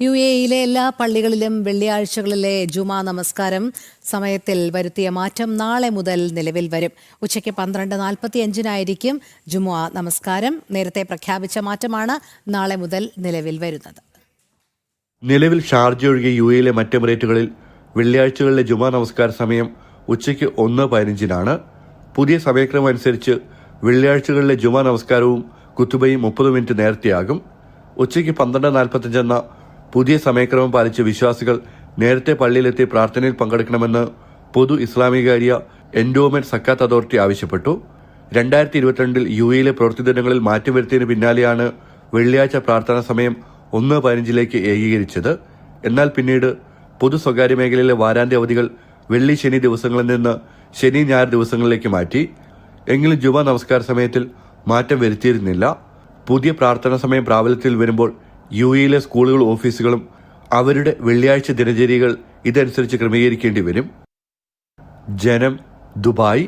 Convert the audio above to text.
UAE-യിലെ എല്ലാ പള്ളികളിലും വെള്ളിയാഴ്ചകളിലെ ജുമാ നമസ്കാരം സമയത്തിൽ വരുത്തിയ മാറ്റം നാളെ മുതൽ നിലവിൽ വരും. ഉച്ചയ്ക്ക് 12:45-നായിരിക്കും ജുമാ നമസ്കാരം. നേരത്തെ പ്രഖ്യാപിച്ച മാറ്റമാണ് നാളെ മുതൽ നിലവിൽ വരുന്നത്. നിലവിൽ ഷാർജ ഒഴികെ UAE-യിലെ മറ്റ് എമിറേറ്റുകളിൽ വെള്ളിയാഴ്ചകളിലെ ജുമാ നമസ്കാര സമയം ഉച്ചയ്ക്ക് 1:15-നാണ്. പുതിയ സമയക്രമം അനുസരിച്ച് വെള്ളിയാഴ്ചകളിലെ ജുമാ നമസ്കാരവും കുത്തുബയും 30 മിനിറ്റ് നേരത്തെയാകും. ഉച്ചയ്ക്ക് 12:45 എന്ന പുതിയ സമയക്രമം പാലിച്ച് വിശ്വാസികൾ നേരത്തെ പള്ളിയിലെത്തി പ്രാർത്ഥനയിൽ പങ്കെടുക്കണമെന്ന് പൊതു ഇസ്ലാമികാര്യ എൻഡോമെന്റ് സക്കാത്ത് അതോറിറ്റി ആവശ്യപ്പെട്ടു. 2022-ൽ UAE-യിലെ പ്രവൃത്തി ദിനങ്ങളിൽ മാറ്റം വരുത്തിയതിന് പിന്നാലെയാണ് വെള്ളിയാഴ്ച പ്രാർത്ഥനാ സമയം 1:15-ലേക്ക് ഏകീകരിച്ചത്. എന്നാൽ പിന്നീട് പൊതു സ്വകാര്യ മേഖലയിലെ വാരാന്ത്യ അവധികൾ വെള്ളി ശനി ദിവസങ്ങളിൽ നിന്ന് ശനി ഞായർ ദിവസങ്ങളിലേക്ക് മാറ്റി. എങ്കിലും ജുമാ നമസ്കാര സമയത്തിൽ മാറ്റം വരുത്തിയിരുന്നില്ല. പുതിയ പ്രാർത്ഥനാ സമയം പ്രാബല്യത്തിൽ വരുമ്പോൾ UAE-യിലെ സ്കൂളുകളും ഓഫീസുകളും അവരുടെ വെള്ളിയാഴ്ച ദിനചര്യകൾ ഇതനുസരിച്ച് ക്രമീകരിക്കേണ്ടി വരും. ജനം, ദുബായ്.